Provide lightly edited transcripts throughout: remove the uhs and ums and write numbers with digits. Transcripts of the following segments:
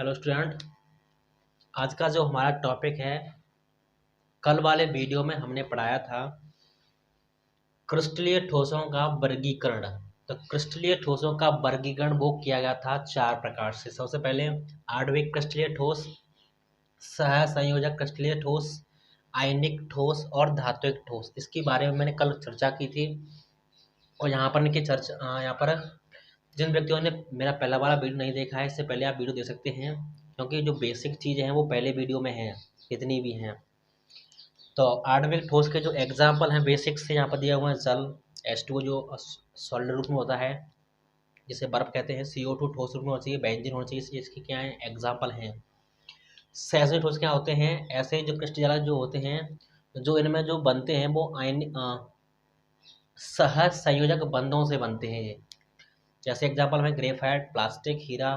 Hello student. आज का जो हमारा टॉपिक है, कल वाले वीडियो में हमने पढ़ाया था क्रिस्टलीय ठोसों का वर्गीकरण। तो क्रिस्टलीय ठोसों का वर्गीकरण वो किया गया था चार प्रकार से। सबसे पहले आणविक क्रिस्टलीय ठोस, सह संयोजक क्रिस्टलीय ठोस, आयनिक ठोस और धात्विक ठोस। इसके बारे में मैंने कल चर्चा की थी। और यहाँ पर जिन व्यक्तियों ने मेरा पहला वाला वीडियो नहीं देखा है, इससे पहले आप वीडियो देख सकते हैं, क्योंकि जो बेसिक चीज़ें हैं वो पहले वीडियो में हैं, जितनी भी हैं। तो आणविक ठोस के जो एग्जाम्पल हैं बेसिक से यहाँ पर दिया हुआ है। जल H2O जो सॉलिड रूप में होता है, जिसे बर्फ कहते हैं। CO2 ठोस रूप में होना चाहिए, बेंजीन होना चाहिए। इसके क्या है एग्जाम्पल हैं। सैद्धांतिक ठोस क्या होते हैं? ऐसे जो क्रिस्टल जो होते हैं, जो इनमें जो बनते हैं वो सहज संयोजक बंधों से बनते हैं। जैसे एग्जाम्पल में ग्रेफाइट, प्लास्टिक, हीरा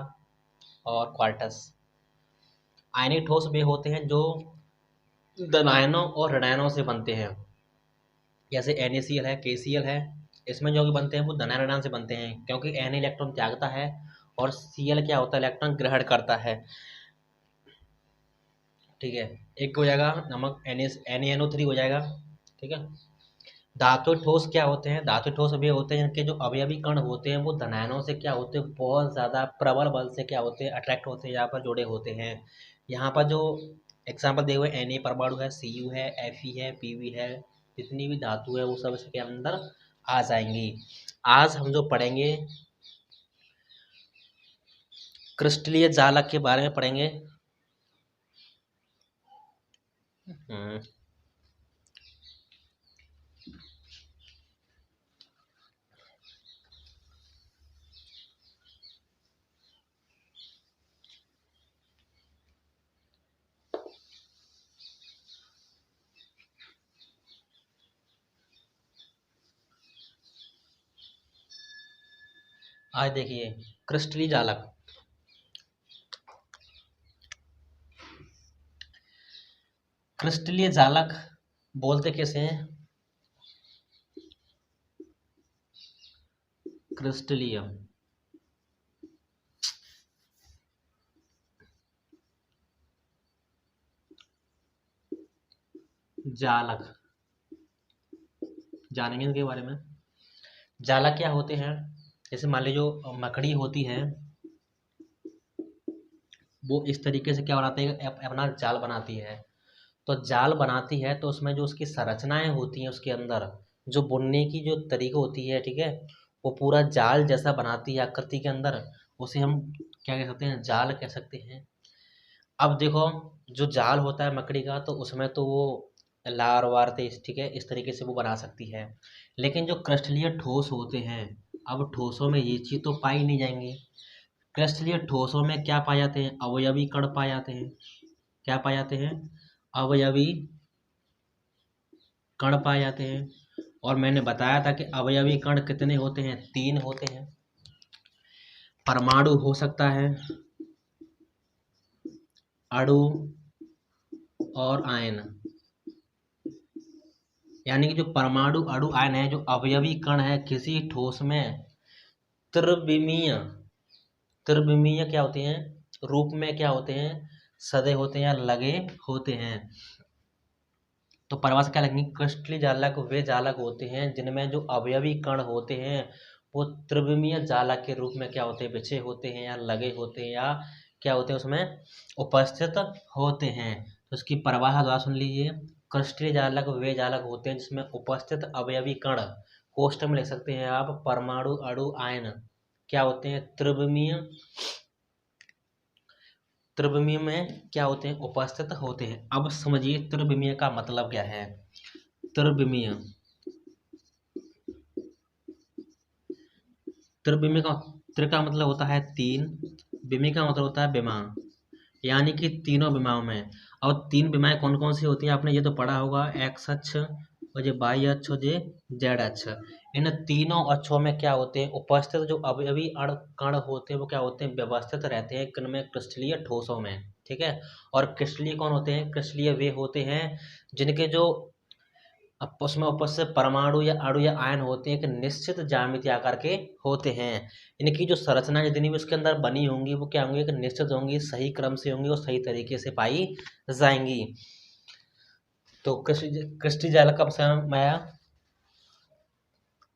और क्वार्टज। आयनिक ठोस वे होते हैं जो धनायनों और ऋणायनों से बनते हैं। जैसे NaCl है, KCl है। इसमें जो भी बनते हैं वो धनायन ऋणायन से बनते हैं, क्योंकि Na इलेक्ट्रॉन त्यागता है और Cl क्या होता है, इलेक्ट्रॉन ग्रहण करता है। ठीक है, एक हो जाएगा नमक NaNO3 हो जाएगा। ठीक है। धातु ठोस क्या होते हैं? धातु ठोस वे होते हैं जिनके जो अवयवी कण होते हैं वो धनायनों से क्या होते हैं, बहुत ज़्यादा प्रबल बल से क्या होते हैं, अट्रैक्ट होते हैं, यहाँ पर जुड़े होते हैं। यहाँ पर जो एग्जाम्पल दिए हुए Na परमाणु है, Cu है, Fe है, Pb है, जितनी भी धातु है वो सब इसके अंदर आ जाएंगी। आज हम जो पढ़ेंगे क्रिस्टलीय जालक के बारे में पढ़ेंगे। आज देखिए क्रिस्टलीय जालक। क्रिस्टलीय जालक बोलते कैसे हैं? क्रिस्टलीय जालक जानेंगे इनके बारे में। जालक क्या होते हैं? जैसे मान लीजिए जो मकड़ी होती है वो इस तरीके से क्या बनाती है, अपना जाल बनाती है। तो जाल बनाती है तो उसमें जो उसकी संरचनाएं होती हैं, उसके अंदर जो बुनने की जो तरीका होती है, ठीक है, वो पूरा जाल जैसा बनाती है आकृति के अंदर। उसे हम क्या कह सकते हैं, जाल कह सकते हैं। अब देखो, जो जाल होता है मकड़ी का, तो उसमें तो वो लार वार ठीक है, इस तरीके से वो बना सकती है। लेकिन जो क्रिस्टलीय ठोस होते हैं, अब ठोसों में ये चीज़ तो पाई नहीं जाएंगी। क्रिस्टलीय ठोसों में क्या पाए जाते हैं? अवयवी कण पाए जाते हैं। क्या पाए जाते हैं? अवयवी कण पाए जाते हैं। और मैंने बताया था कि अवयवी कण कितने होते हैं? 3 होते हैं। परमाणु हो सकता है, अणु और आयन। यानी कि जो परमाणु, अणु, आयन है, जो अवयवी कण है किसी ठोस में, त्रिविमीय त्रिविमीय क्या होते हैं, रूप में क्या होते हैं, सदे होते हैं या लगे होते हैं। तो परिभाषा क्या लगेगी? क्रिस्टलीय जालक वे जालक होते हैं जिनमें जो अवयवी कण होते हैं वो त्रिविमीय जालक के रूप में क्या होते हैं, बिछे होते हैं या लगे होते हैं या क्या होते हैं, उसमें उपस्थित होते हैं। तो उसकी परिभाषा द्वारा सुन लीजिए। क्रिस्टलीय जालक वे जालक होते हैं जिसमें उपस्थित अवयवी कण, कोष्ठक में लिख सकते हैं आप, परमाणु, अणु, आयन क्या होते हैं, त्रिविमीय त्रिविमीय में क्या होते हैं, उपस्थित होते हैं। अब समझिए त्रिविमीय का मतलब क्या है। त्रिविमीय त्रिविमीय का त्रि का मतलब होता है 3, विमीय का मतलब होता है विमा, यानी कि तीनों विमाओं में। और 3 विमाएं कौन कौन सी होती हैं? आपने ये तो पढ़ा होगा, एक्स अक्ष और ये वाई अक्ष और ये जेड अक्ष। इन तीनों अक्षों में क्या होते हैं, उपस्थित जो अवयवी कण होते हैं वो क्या होते हैं, व्यवस्थित रहते हैं किन में, क्रिस्टलीय ठोसों में। ठीक है। और क्रिस्टलीय कौन होते हैं? क्रिस्टलीय वे होते हैं जिनके जो अब उसमें उपस्थित परमाणु या अणु या आयन होते हैं, एक निश्चित ज्यामितीय आकार के होते हैं। इनकी जो संरचना जितनी भी उसके अंदर बनी होंगी वो क्या होंगी, एक निश्चित होंगी, सही क्रम से होंगी और सही तरीके से पाई जाएंगी। तो क्रिस्टलीय जालक का समय आया।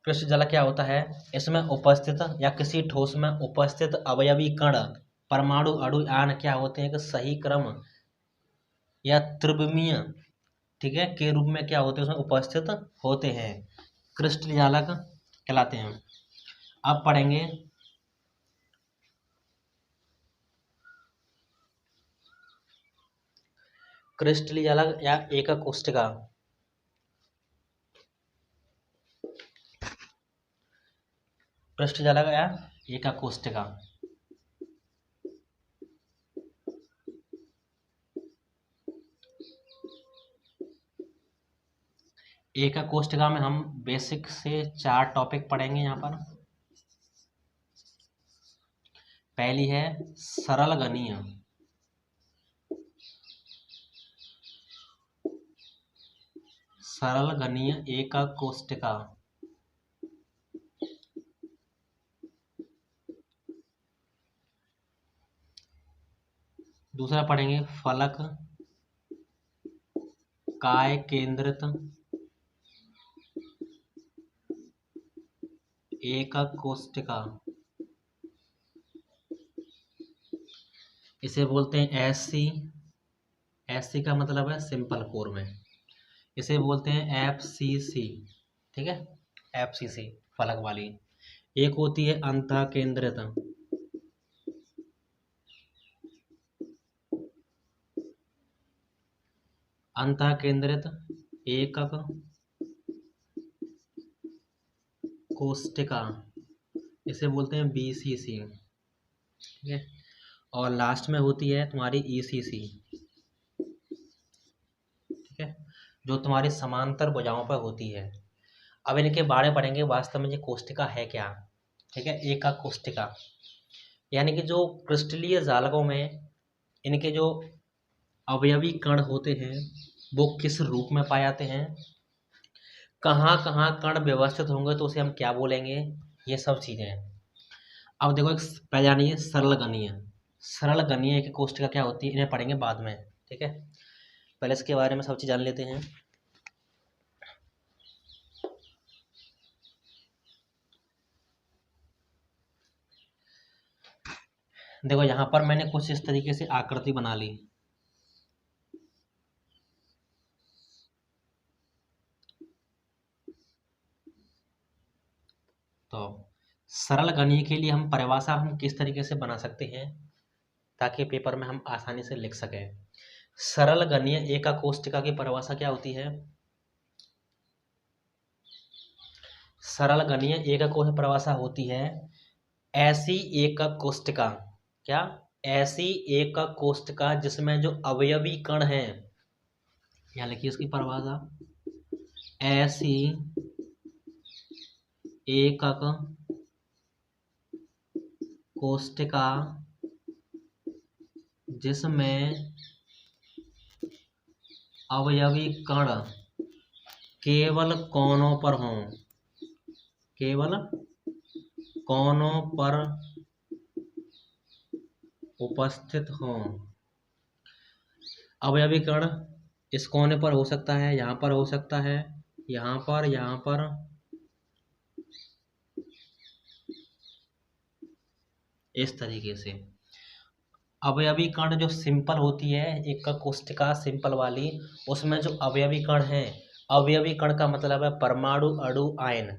क्रिस्टलीय जालक क्या होता है, इसमें उपस्थित या किसी ठोस में उपस्थित अवयवी कण परमाणु अणु आयन क्या होते हैं, कि सही क्रम या त्रिविमीय, ठीक है, के रूप में क्या होते हैं, उसमें उपस्थित होते हैं, क्रिस्टलीय जालक कहलाते हैं। अब पढ़ेंगे क्रिस्टलीय जालक या एकक कोशिका। क्रिस्टलीय जालक या एकक कोशिका। एकक कोशिका में हम बेसिक से 4 टॉपिक पढ़ेंगे यहाँ पर। पहली है सरल गणीय, सरल गणीय एकक कोशिका। दूसरा पढ़ेंगे फलक काय केंद्रित एकक कोशिका, इसे बोलते हैं एससी। एससी का मतलब है सिंपल कोर में, इसे बोलते हैं एफसीसी, ठीक है, एफसीसी फलक वाली। एक होती है अंतः केंद्रित, अंतः केंद्रित एकक कोशिका, इसे बोलते हैं बीसीसी, ठीक है। और लास्ट में होती है तुम्हारी ईसीसी, ठीक है, जो तुम्हारी समांतर भुजाओं पर होती है। अब इनके बारे में पढ़ेंगे वास्तव में ये कोशिका है क्या, ठीक है। एकक कोशिका यानी कि जो क्रिस्टलीय जालकों में इनके जो अवयवी कण होते हैं वो किस रूप में पाए जाते हैं, कहाँ कहाँ कण व्यवस्थित होंगे तो उसे हम क्या बोलेंगे, ये सब चीज़ें। अब देखो एक पहले जानिए सरल गणीय। सरल गणीय की कोशिका क्या होती है, इन्हें पढ़ेंगे बाद में, ठीक है। पहले इसके बारे में सब चीज़ जान लेते हैं। देखो यहाँ पर मैंने कुछ इस तरीके से आकृति बना ली। तो सरल गणीय के लिए हम परिभाषा हम किस तरीके से बना सकते हैं ताकि पेपर में हम आसानी से लिख सकें। सरल गणीय एकक कोशिका की परिभाषा क्या होती है, सरल गणीय एकक कोशिका परिभाषा होती है ऐसी एकक कोशिका, क्या, ऐसी एकक कोशिका जिसमें जो अवयवी कण हैं, यहाँ लिखिए इसकी परिभाषा, ऐसी एकक कोशिका जिसमें अवयवी कण केवल कोनों पर हों, केवल कोनों पर उपस्थित हों। अवयवी कण इस कोने पर हो सकता है, यहाँ पर हो सकता है, यहाँ पर, इस तरीके से। अवयवी कण जो सिंपल होती है एकक कोशिका सिंपल वाली, उसमें जो अवयवी कण हैं, अवयवी कण का मतलब है परमाणु अणु आयन,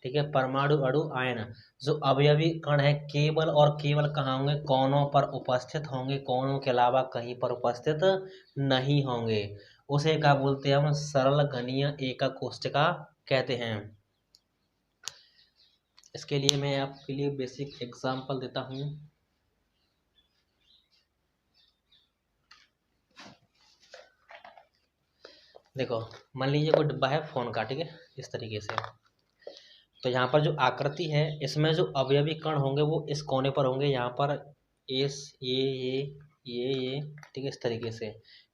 ठीक है, परमाणु अणु आयन। जो अवयवी कण है केवल और केवल कहाँ होंगे, कोनों पर उपस्थित होंगे, कोनों के अलावा कहीं पर उपस्थित नहीं होंगे। उसे क्या बोलते हैं हम, सरल गणीय एकक कोशिका कहते हैं। इसके लिए मैं आपके लिए बेसिक एग्जाम्पल देता हूँ। देखो मान लीजिए कोई डिब्बा है फोन का, ठीक है, इस तरीके से। तो यहाँ पर जो आकृति है इसमें जो अवयवी कण होंगे वो इस कोने पर होंगे, यहाँ पर इस ये ठीक है, इस तरीके से।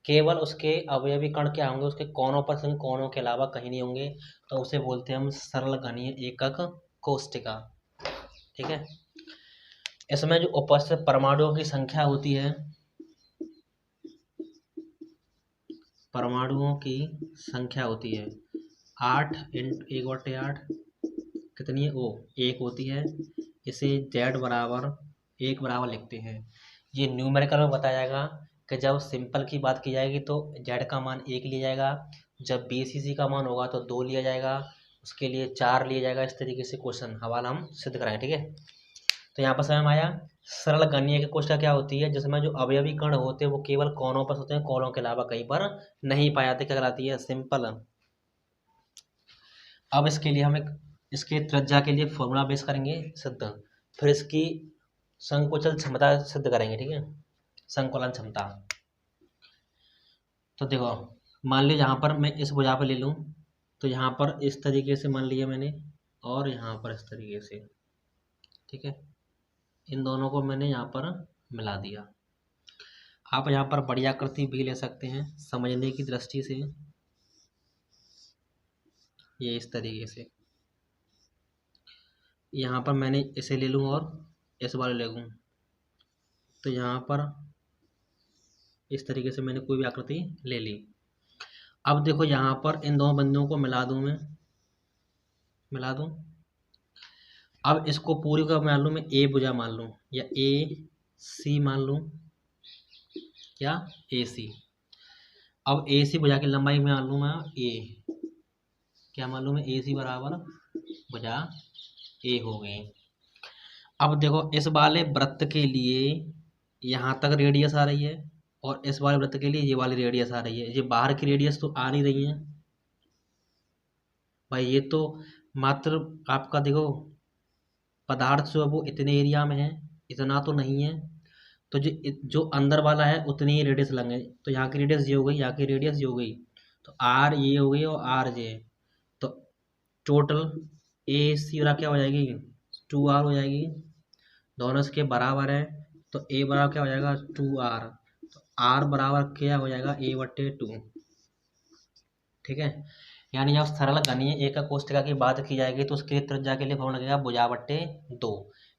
केवल उसके अवयवी कण क्या होंगे, उसके कोनों पर, कोनों के अलावा कहीं नहीं होंगे, तो उसे बोलते हैं हम सरल घनीय एकक कोष्टिका। ठीक है। इसमें जो उपस्थित परमाणुओं की संख्या होती है, परमाणुओं की संख्या होती है 8 × 1/8, कितनी है वो, 1 होती है। इसे z बराबर 1 बराबर लिखते हैं। ये न्यूमेरिकल में बताया जाएगा कि जब सिंपल की बात की जाएगी तो z का मान 1 लिया जाएगा, जब BCC का मान होगा तो 2 लिया जाएगा, उसके लिए 4 लिया जाएगा। इस तरीके से क्वेश्चन हवाला हम सिद्ध कराएं। ठीक है। तो यहाँ पर समझ में आया। सरल घनीय की कोष्ठा क्या होती है, जिसमें जो अवयवी कण होते हैं वो केवल कोनों पर होते हैं, कोनों के अलावा कहीं पर नहीं पाए जाते। क्या कहलाती है, सिंपल। अब इसके लिए हम एक इसके त्रिज्या के लिए फॉर्मूला बेस करेंगे सिद्ध, फिर इसकी संकुचन क्षमता सिद्ध करेंगे। ठीक है, संकुलन क्षमता। तो देखो, मान लीजिए यहाँ पर मैं इस भुजा पर ले लूँ, तो यहाँ पर इस तरीके से मान लिया मैंने, और यहाँ पर इस तरीके से। ठीक है, इन दोनों को मैंने यहाँ पर मिला दिया। आप यहाँ पर बड़ी आकृति भी ले सकते हैं समझने की दृष्टि से, ये इस तरीके से। यहाँ पर मैंने इसे ले लूँ और इस वाले ले लूँ, तो यहाँ पर इस तरीके से मैंने कोई भी आकृति ले ली। अब देखो यहाँ पर इन दोनों बिंदुओं को मिला दूँ, मैं मिला दूँ। अब इसको पूरी का मान लूँ मैं ए भुजा मान लूँ, या AC मान लूँ, या AC। अब AC भुजा की लंबाई मान लूँ मैं A, क्या मान लूँ मैं, AC बराबर भुजा A हो गई। अब देखो इस वाले वृत्त के लिए यहाँ तक रेडियस आ रही है, और इस वाले वृत्त के लिए ये वाली रेडियस आ रही है। ये बाहर की रेडियस तो आ नहीं रही है भाई, ये तो मात्र आपका देखो पदार्थ जो है वो इतने एरिया में है, इतना तो नहीं है। तो जो अंदर वाला है उतनी ही रेडियस लेंगे। तो यहाँ की रेडियस ये हो गई, यहाँ की रेडियस ये हो गई, तो R ये हो गई और R ये, तो टोटल AC क्या हो जाएगी, 2R हो जाएगी। दोनों इसके बराबर है, तो A बराबर क्या हो जाएगा, 2R। तो R बराबर क्या हो जाएगा, A/2। ठीक है। यानी जब सरल घनीय एकक कोष्ठिका की बात की जाएगी तो उसके त्रिज्या के लिए फॉर्मूला लगेगा भुजा/2।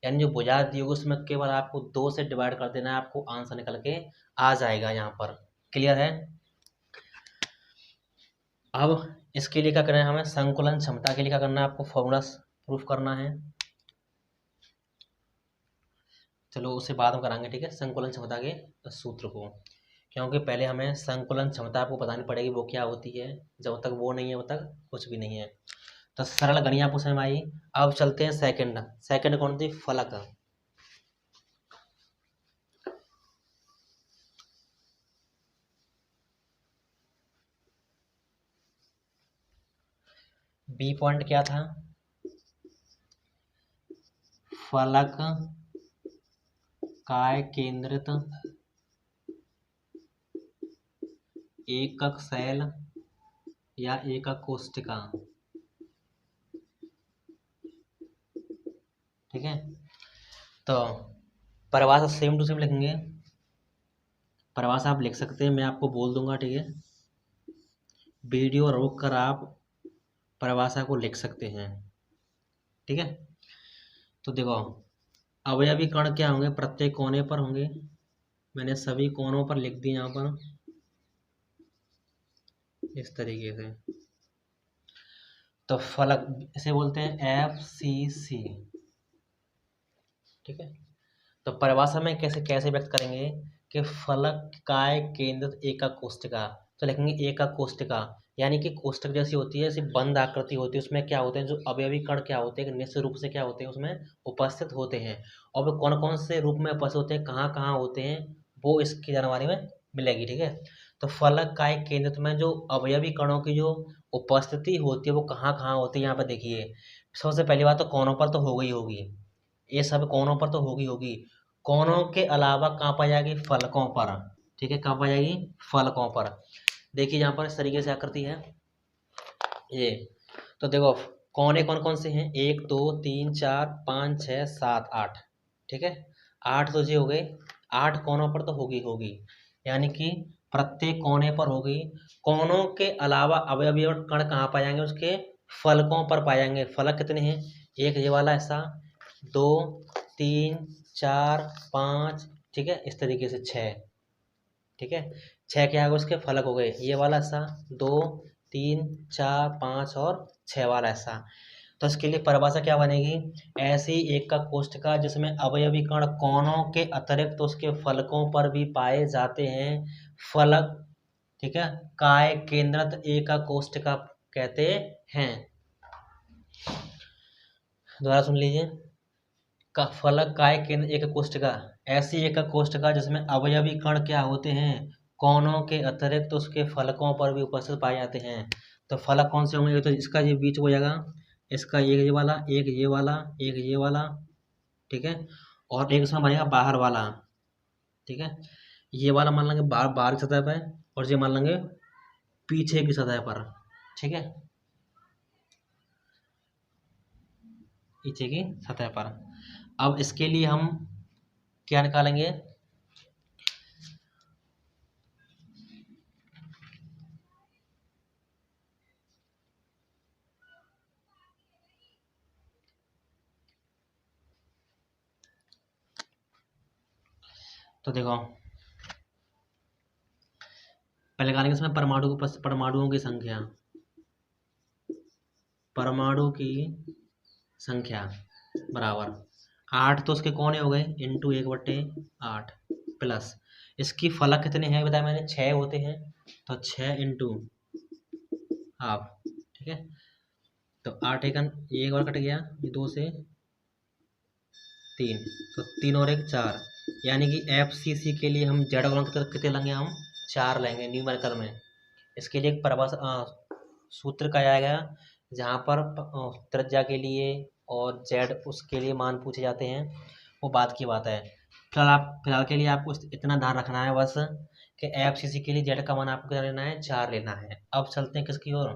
यानी जो भुजा दी होगी उसमें केवल आपको 2 से डिवाइड कर देना है, आपको आंसर निकल के आ जाएगा यहाँ पर। क्लियर है। अब इसके लिए क्या करना है, हमें संकुलन क्षमता के लिए क्या करना है, आपको फॉर्मूला प्रूफ करना है। चलो उसे बाद में कराएंगे। ठीक है, संकुलन क्षमता के सूत्र को, क्योंकि पहले हमें संकुलन क्षमता आपको बतानी पड़ेगी वो क्या होती है। जब तक वो नहीं है तब तक कुछ भी नहीं है। तो सरल घनी आपको समझ में आई। अब चलते हैं सेकंड कौन थी, फलक। बी पॉइंट क्या था, फलक काय केंद्रित एकक शैल या एकक कोष्ठिका। ठीक है, तो परिभाषा सेम टू सेम लिखेंगे। परिभाषा आप लिख सकते हैं, मैं आपको बोल दूंगा। ठीक है, वीडियो रोक कर आप परिभाषा को लिख सकते हैं। ठीक है, तो देखो अवयवी कण क्या होंगे, प्रत्येक कोने पर होंगे। मैंने सभी कोनों पर लिख दिए यहाँ पर इस तरीके से। तो फलक इसे बोलते हैं FCC। ठीक है, तो परिभाषा में कैसे कैसे व्यक्त करेंगे कि फलक काय केंद्रित एकक कोष्ठिका। तो लिखेंगे एकक कोष्ठिका, यानी कि कोष्ठक जैसी होती है, ऐसी बंद आकृति होती है। उसमें क्या होते हैं, जो अवयवी कण क्या होते हैं निश्चित रूप से क्या होते हैं उसमें उपस्थित होते हैं। और वे कौन कौन से रूप में उपस्थित होते हैं, कहाँ कहाँ होते हैं, वो इसकी जानकारी में मिलेगी। ठीक है, तो फलक काय केंद्रित में जो अवयवी कणों की जो उपस्थिति होती है वो कहाँ कहाँ होती है, यहाँ पर देखिए। सबसे पहली बात तो कोनों पर तो हो गई होगी, ये सब कोनों पर तो होगी होगी। कोनों के अलावा कहाँ पाई जाएगी, फलकों पर। ठीक है, कहाँ पाई जाएगी, फलकों पर। देखिए यहाँ पर इस तरीके से आकृति है ये। तो देखो कोने कौन कौन से हैं, 1 2 3 4 5 6 7 8। ठीक है, 8 तो ये हो गए, 8 कोनों पर तो होगी होगी, यानी कि प्रत्येक कोने पर होगी। कोनों के अलावा अवयवी और कण कहाँ पाए जाएंगे? उसके फलकों पर पाए जाएंगे। फलक कितने हैं? एक ये वाला ऐसा, 2 3 4 5, ठीक है, इस तरीके से 6, ठीक है, 6 के आगे उसके फलक हो गए। ये वाला ऐसा 2 3 4 5 और 6 वाला ऐसा। तो इसके लिए परिभाषा क्या बनेगी? ऐसी एक का कोष्ठका जिसमें अवयवी कण कोनों के अतिरिक्त उसके फलकों पर भी पाए जाते हैं, फलक, ठीक है, काय केंद्रत एका कोष्ठका कहते हैं। दोबारा सुन लीजिए, का फलक काय केंद्र एक कोष्ठका, ऐसी एक कोष्ठका जिसमें अवयवी कण क्या होते हैं? कोनों के अतिरिक्त तो उसके फलकों पर भी उपस्थित पाए जाते हैं। तो फलक कौन से होंगे? तो इसका ये बीच हो जाएगा, इसका एक ये वाला, एक ये वाला, एक ये वाला, ठीक है, और एक इसमें बनेगा बाहर वाला, ठीक है। ये वाला मान लेंगे बाहर बाहर की सतह पर, और ये मान लेंगे पीछे की सतह पर, ठीक है, पीछे की सतह पर। अब इसके लिए हम क्या निकालेंगे? तो देखो, पहले निकालेंगे इसमें परमाणुओं की संख्या, परमाणु की संख्या बराबर 8, तो उसके कोने हो गए इंटू 1/8 प्लस इसकी फलक कितने हैं बताया मैंने? 6 होते हैं, तो 6 इंटू हाफ, ठीक है। तो 8 एक बार कट गया, ये 2 से 3, तो 3 और 1 4, यानी कि FCC के लिए हम जेड गुणक कितने लेंगे? हम 4 लेंगे न्यूमेरिकल में। इसके लिए एक परिभाषा सूत्र का आएगा, जहाँ पर त्रिज्या के लिए और जेड उसके लिए मान पूछे जाते हैं, वो बात की बात है। फिलहाल के लिए आपको इतना ध्यान रखना है बस कि FCC के लिए जेड का मान आपको क्या लेना है? 4 लेना है। अब चलते हैं किसकी ओर?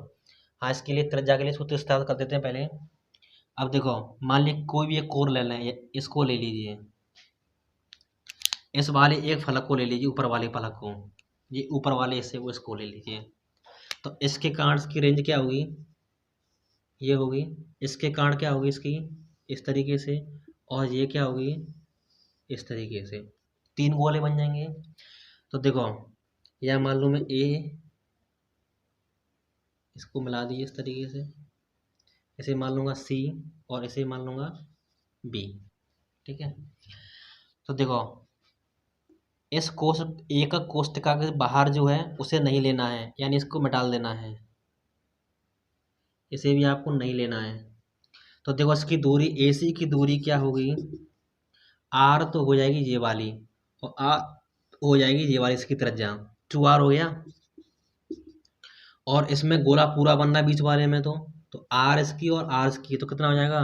हाँ, इसके लिए त्रिज्या के लिए सूत्र स्टार्ट कर देते हैं पहले। अब देखो, मान लीजिए कोई भी एक कोर ले लें, इसको ले लीजिए, इस वाले एक फलक को ले लीजिए, ऊपर वाले फलक को, ये ऊपर वाले इससे वो इसको ले लीजिए। तो इसके कारण की रेंज क्या होगी? ये होगी। इसके कारण क्या होगी? इसकी इस तरीके से, और ये क्या होगी? इस तरीके से, 3 गोले बन जाएंगे। तो देखो, यह मान लो मैं ए, इसको मिला दिए इस तरीके से, इसे मान लूँगा सी, और इसे मान लूँगा बी, ठीक है। तो देखो, इस एक कोष्ठका के बाहर जो है उसे नहीं लेना है, यानी इसको मिटा देना है, इसे भी आपको नहीं लेना है। तो देखो, इसकी दूरी AC की दूरी क्या होगी? R तो हो जाएगी ये वाली, और R हो जाएगी ये वाली, इसकी त्रिज्या 2R हो गया। और इसमें गोला पूरा बनना बीच वाले में, तो R इसकी और R इसकी, तो कितना हो जाएगा?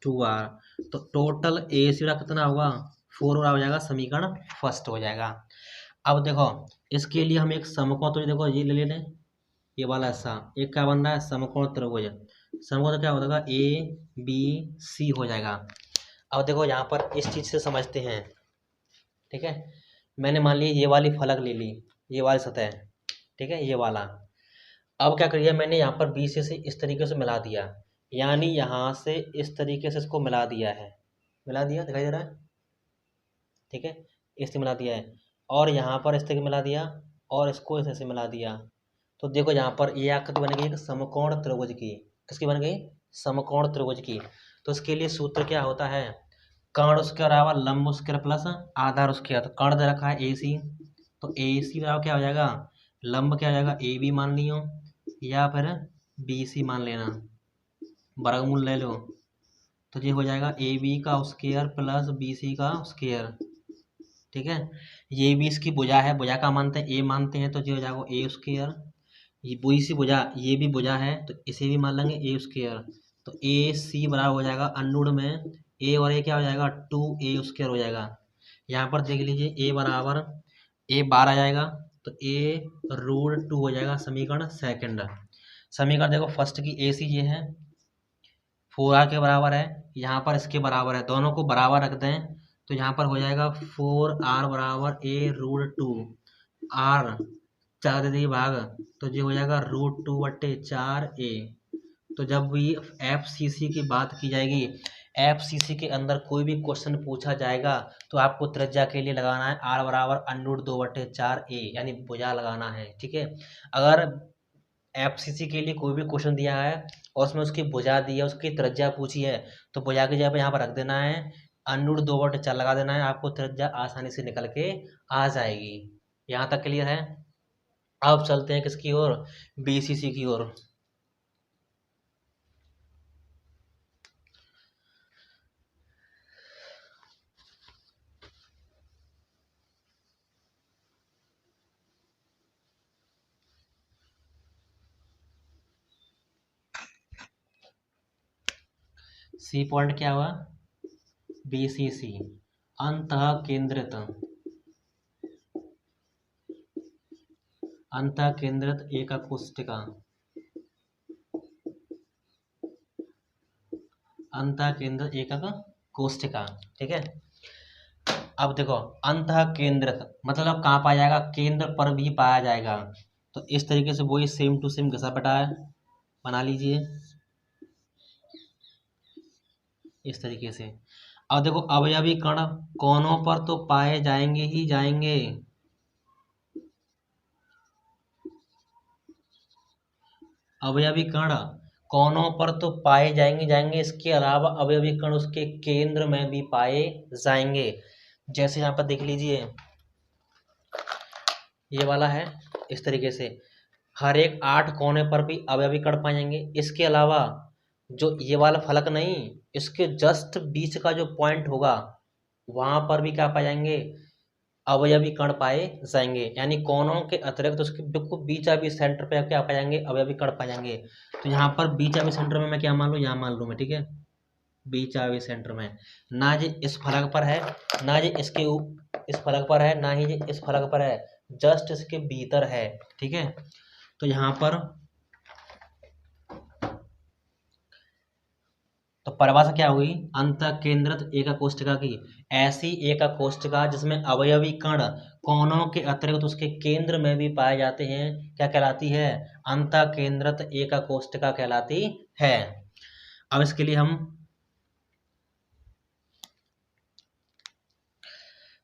2R। तो टोटल AC का कितना होगा? 4 हो जाएगा। समीकरण फर्स्ट हो जाएगा। अब देखो, इसके लिए हम एक समकोण, तो देखो ये ले लें, ये वाला ऐसा एक क्या बन रहा है? समकोण त्रिभुज। समकोण क्या होगा? ABC हो जाएगा। अब देखो, यहाँ पर इस चीज़ से समझते हैं, ठीक है। मैंने मान ली ये वाली फलक ले ली, ये वाली सतह, ठीक है, ये वाला। अब क्या करिए, मैंने यहाँ पर BC से इस तरीके से मिला दिया, यानी यहाँ से इस तरीके से इसको मिला दिया है, मिला दिया, दिखाई दे रहा है, ठीक है, इससे मिला दिया है, और यहाँ पर इस तरीके मिला दिया, और इसको इस से मिला दिया। तो देखो, यहाँ पर ये आकृति बन गई एक समकोण त्रिभुज की। किसकी बन गई? समकोण त्रिभुज की। तो इसके लिए सूत्र क्या होता है? कर्ण स्क्वायर बराबर लंब स्क्वायर प्लस आधार स्क्वायर। तो कर्ण दे रखा है AC, तो AC बराबर क्या हो जाएगा? लंब क्या हो जाएगा? AB मान लियो, या फिर BC मान लेना, वर्गमूल ले लो, तो ये हो जाएगा AB का स्क्वायर प्लस BC का स्क्वायर, ठीक है। ये भी इसकी भुजा है, भुजा का मानते हैं A मानते हैं, तो ये हो जाएगा A स्क्वायर। ये BC भुजा, ये भी भुजा है, तो इसे भी मान लेंगे A स्क्वायर। तो AC बराबर हो जाएगा अनुड में A और A क्या हो जाएगा? 2A स्क्वायर हो जाएगा। यहाँ पर देख लीजिए, A बराबर A बार आ जाएगा, तो A√2 हो जाएगा। समीकरण सेकंड। समीकरण देखो, फर्स्ट की AC ये है, 4R के बराबर है, यहाँ पर इसके बराबर है, दोनों को बराबर रख दें, तो यहाँ पर हो जाएगा 4R बराबर A√2। R 4 दे देगी भाग, तो ये हो जाएगा √2/4a। तो जब भी एफसीसी की बात की जाएगी, एफसीसी के अंदर कोई भी क्वेश्चन पूछा जाएगा तो आपको त्रिज्या के लिए लगाना है r बराबर √2/4a, यानी भुजा लगाना है। ठीक है, अगर एफसीसी के लिए कोई भी क्वेश्चन दिया है और उसमें उसकी भुजा दी है, उसकी त्रिज्या पूछी है, तो भुजा की जगह पे यहाँ पर रख देना है √2/4 लगा देना है, आपको त्रिज्या आसानी से निकल के आ जाएगी। यहाँ तक क्लियर है। अब चलते हैं किसकी ओर, बीसीसी की ओर। सी पॉइंट क्या हुआ, बीसीसी अंतः केंद्रित, अंतः केंद्रित एका कोष्टिका, अंतः केंद्रित एकक कोष्टिका। ठीक है, अब देखो अंतः केंद्रित मतलब कहाँ पाया जाएगा, केंद्र पर भी पाया जाएगा। तो इस तरीके से वही सेम टू सेम घिसा पटा है, बना लीजिए इस तरीके से। अब देखो अवयवी कण कोनों पर तो पाए जाएंगे ही जाएंगे, अवयवी कण कोनों पर तो पाए जाएंगे जाएंगे, इसके अलावा अवयवी कण उसके केंद्र में भी पाए जाएंगे। जैसे यहाँ पर देख लीजिए, ये वाला है इस तरीके से, हर एक 8 कोने पर भी अवयवी कण पाए जाएंगे। इसके अलावा जो ये वाला फलक नहीं, इसके जस्ट बीच का जो पॉइंट होगा वहां पर भी क्या पाए जाएंगे, अवयवी कण पाए जाएंगे। यानी कोनों के अतिरिक्त उसके बिल्कुल बीचा बीच सेंटर पे क्या पाए जाएंगे, अवयवी कण पाए जाएंगे। तो यहाँ पर बीचा बीच सेंटर में मैं क्या मान लूँ, यहाँ मान लूँ मैं। ठीक है, बीचा बीच सेंटर में ना जी इस फलक पर है, ना जी इसके इस फलक पर है, ना ही जी इस फलक पर है, जस्ट इसके भीतर है। ठीक है, तो यहाँ पर तो परिभाषा क्या हुई, अंतः केंद्रित एका कोष्टिका की, ऐसी एका कोष्टिका जिसमें अवयवी कण कोनों के अतिरिक्त उसके केंद्र में भी पाए जाते हैं, क्या कहलाती है, अंतः केंद्रित एका कोष्टिका कहलाती है। अब इसके लिए हम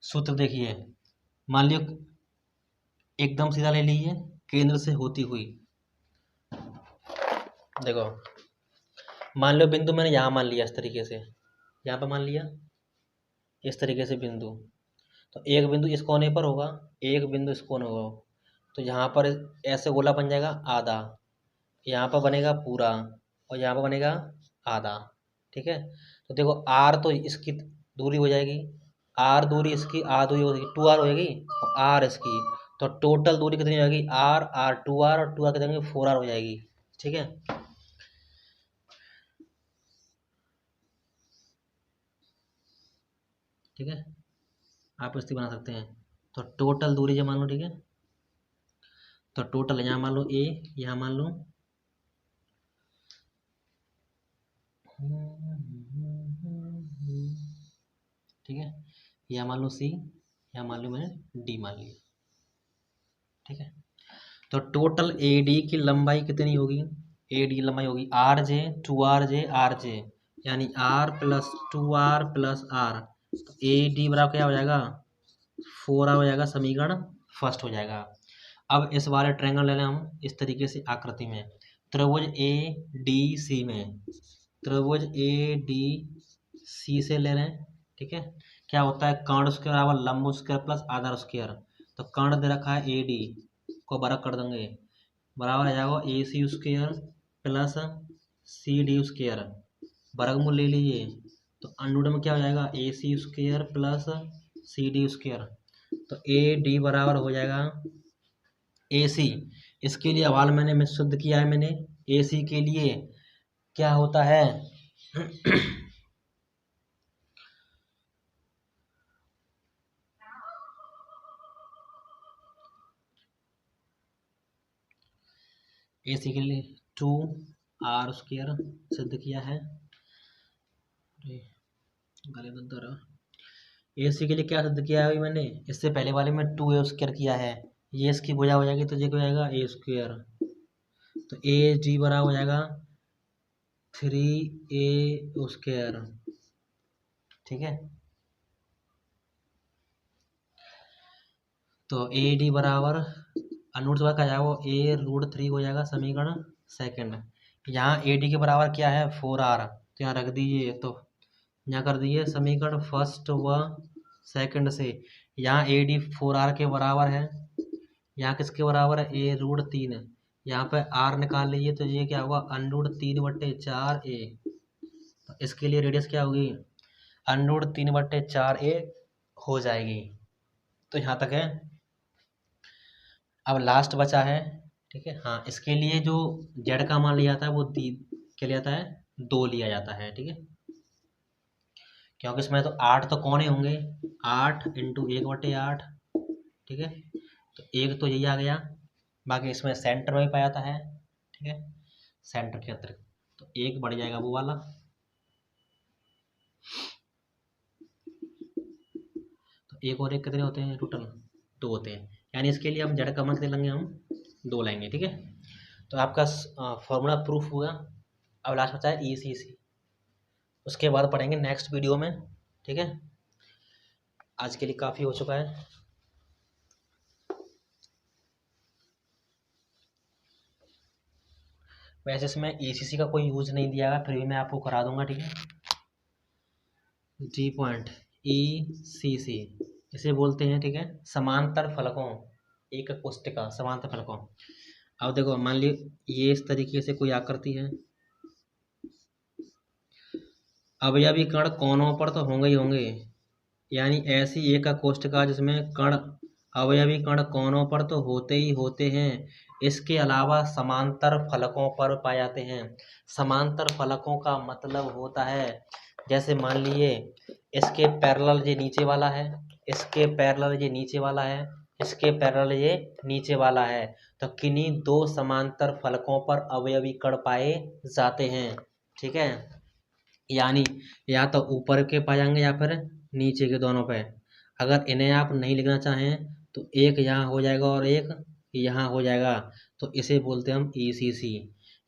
सूत्र देखिए, मान लियो एकदम सीधा ले लीजिए, केंद्र से होती हुई, देखो मान लो बिंदु मैंने यहाँ मान लिया इस तरीके से, यहाँ पर मान लिया इस तरीके से बिंदु, तो एक बिंदु इस कोने पर होगा, एक बिंदु इस कोने होगा, तो यहाँ पर ऐसे गोला बन जाएगा आधा, यहाँ पर बनेगा पूरा और यहाँ पर बनेगा आधा। ठीक है, तो देखो आर तो इसकी दूरी हो जाएगी, आर दूरी इसकी आर दूरी हो जाएगी, 2r हो जाएगी, और आर इसकी, तो टोटल दूरी कितनी हो जाएगी, आर आर 2r और 2r कितनी 4r हो जाएगी। ठीक है, ठीक है, आप इसकी बना सकते हैं। तो टोटल दूरी जो मान लो, ठीक है, तो टोटल यहाँ मान लो a, यहाँ मान लो ठीक है, यहाँ मान लो c, यहाँ मान लो मैंने d मान लिया। ठीक है, तो टोटल AD की लंबाई कितनी होगी, AD लंबाई होगी RJ 2RJ RJ, यानी R plus 2R plus R, तो AD बराबर क्या हो जाएगा, 4R हो जाएगा, समीकरण फर्स्ट हो जाएगा। अब इस वाले ट्रायंगल ले लें हम इस तरीके से आकृति में, त्रिभुज ADC में, त्रिभुज ADC से ले लें। ठीक है, क्या होता है, कर्ण स्क्वायर बराबर लंब स्क्वायर प्लस आधार स्क्वायर, तो कर्ण दे रखा है AD को बराबर कर देंगे, बराबर आ जाएगा AC square plus CD square, वर्गमूल ले लीजिए, तो अंडर में क्या हो जाएगा, AC square plus CD square, तो AD बराबर हो जाएगा AC। इसके लिए हवाल मैंने शुद्ध किया है, मैंने AC के लिए क्या होता है AC के लिए 2R स्क्वायर सिद्ध किया है, गले में AC के लिए क्या सिद्ध किया है मैंने, इससे पहले वाले में 2A स्क्वायर किया है, ये इसकी भुजा हो जाएगी तो ये क्या हो जाएगा ए स्क्वायर, तो ए जी बराबर हो जाएगा 3a स्क्वायर। ठीक है, तो ए डी बराबर अनुरूट का जाएगा वो a√3 हो जाएगा समीकरण सेकंड। यहाँ ए डी के बराबर क्या है 4r, तो यहाँ रख दीजिए, तो यहाँ कर दीजिए समीकरण फर्स्ट व सेकंड से। यहाँ ए डी 4r के बराबर है, यहाँ किसके बराबर है a√3, यहाँ पे r निकाल लीजिए तो ये क्या होगा √3/4a। तो इसके लिए रेडियस क्या होगी √3/4a हो जाएगी। तो यहाँ तक है। अब लास्ट बचा है, ठीक है, हाँ, इसके लिए जो जेड का मान लिया जाता है वो क्या लिया जाता है 2 लिया जाता है। ठीक है, क्योंकि इसमें तो 8 तो कौन ही होंगे 8 × 1/8। ठीक है, तो एक तो यही आ गया, बाकी इसमें सेंटर में भी पाया जाता है। ठीक है, सेंटर के अतिरिक्त तो एक बढ़ जाएगा वो वाला। तो एक और एक कितने होते हैं टोटल 2 होते हैं, यानी इसके लिए हम जेड का मान कितने लेंगे हम 2 लेंगे। ठीक है, तो आपका फॉर्मूला प्रूफ हुआ। अब लास्ट बचा है ECC, उसके बाद पढ़ेंगे नेक्स्ट वीडियो में। ठीक है, आज के लिए काफ़ी हो चुका है। वैसे इसमें ECC का कोई यूज नहीं दिया है, फिर भी मैं आपको करा दूंगा। ठीक है, जी पॉइंट ECC इसे बोलते हैं। ठीक है, समांतर फलकों एक कोष्टिका समांतर फलकों। अब देखो मान ली ये इस तरीके से कोई आकृति है, अवयवी कण कोनों पर तो होंगे ही होंगे, यानी ऐसी एक कोष्टिका जिसमें कण अवयवी कण कोनों पर तो होते ही होते हैं, इसके अलावा समांतर फलकों पर पाए जाते हैं। समांतर फलकों का मतलब होता है, जैसे मान लिए इसके पैरेलल ये नीचे वाला है, इसके पैरेलल ये नीचे वाला है, इसके पैरेलल ये नीचे वाला है, तो किन्हीं 2 समांतर फलकों पर अवयवी कण पाए जाते हैं। ठीक है, यानी या तो ऊपर के पाए जाएंगे या फिर नीचे के दोनों पे। अगर इन्हें आप नहीं लिखना चाहें तो एक यहाँ हो जाएगा और एक यहाँ हो जाएगा, तो इसे बोलते हैं हम ECC,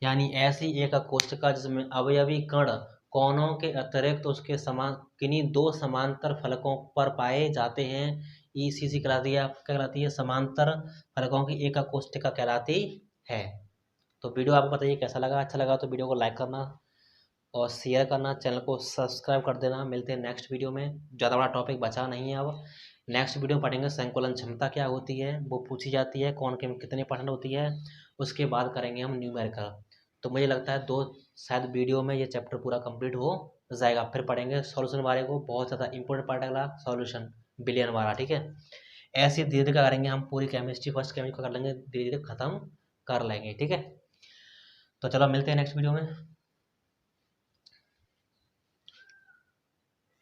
यानी ऐसी एक कोष्टिका जिसमें अवयवी कण कोनों के अतिरिक्त उसके समान किन्हीं 2 समांतर फलकों पर पाए जाते हैं, ECC कहलाती है। क्या कहलाती है समांतर फलकों की एक कोष्टिका कहलाती है। तो वीडियो आपको बताइए कैसा लगा, अच्छा लगा तो वीडियो को लाइक करना और शेयर करना, चैनल को सब्सक्राइब कर देना। मिलते हैं नेक्स्ट वीडियो में, ज़्यादा बड़ा टॉपिक बचा नहीं है। अब नेक्स्ट वीडियो में पढ़ेंगे संकुलन क्षमता क्या होती है, वो पूछी जाती है, कौन के कितने % होती है, उसके बाद करेंगे हम न्यूमेरिकल। तो मुझे लगता है 2 शायद वीडियो में ये चैप्टर पूरा कंप्लीट हो जाएगा। फिर पढ़ेंगे सॉल्यूशन वाले को, बहुत ज़्यादा इंपॉर्टेंट पार्ट है सॉल्यूशन बिलियन वाला। ठीक है, ऐसे धीरे धीरे करेंगे हम, पूरी केमिस्ट्री फर्स्ट केमिस्ट्री कर लेंगे, धीरे धीरे खत्म कर लेंगे। ठीक है, तो चलो मिलते हैं नेक्स्ट वीडियो में।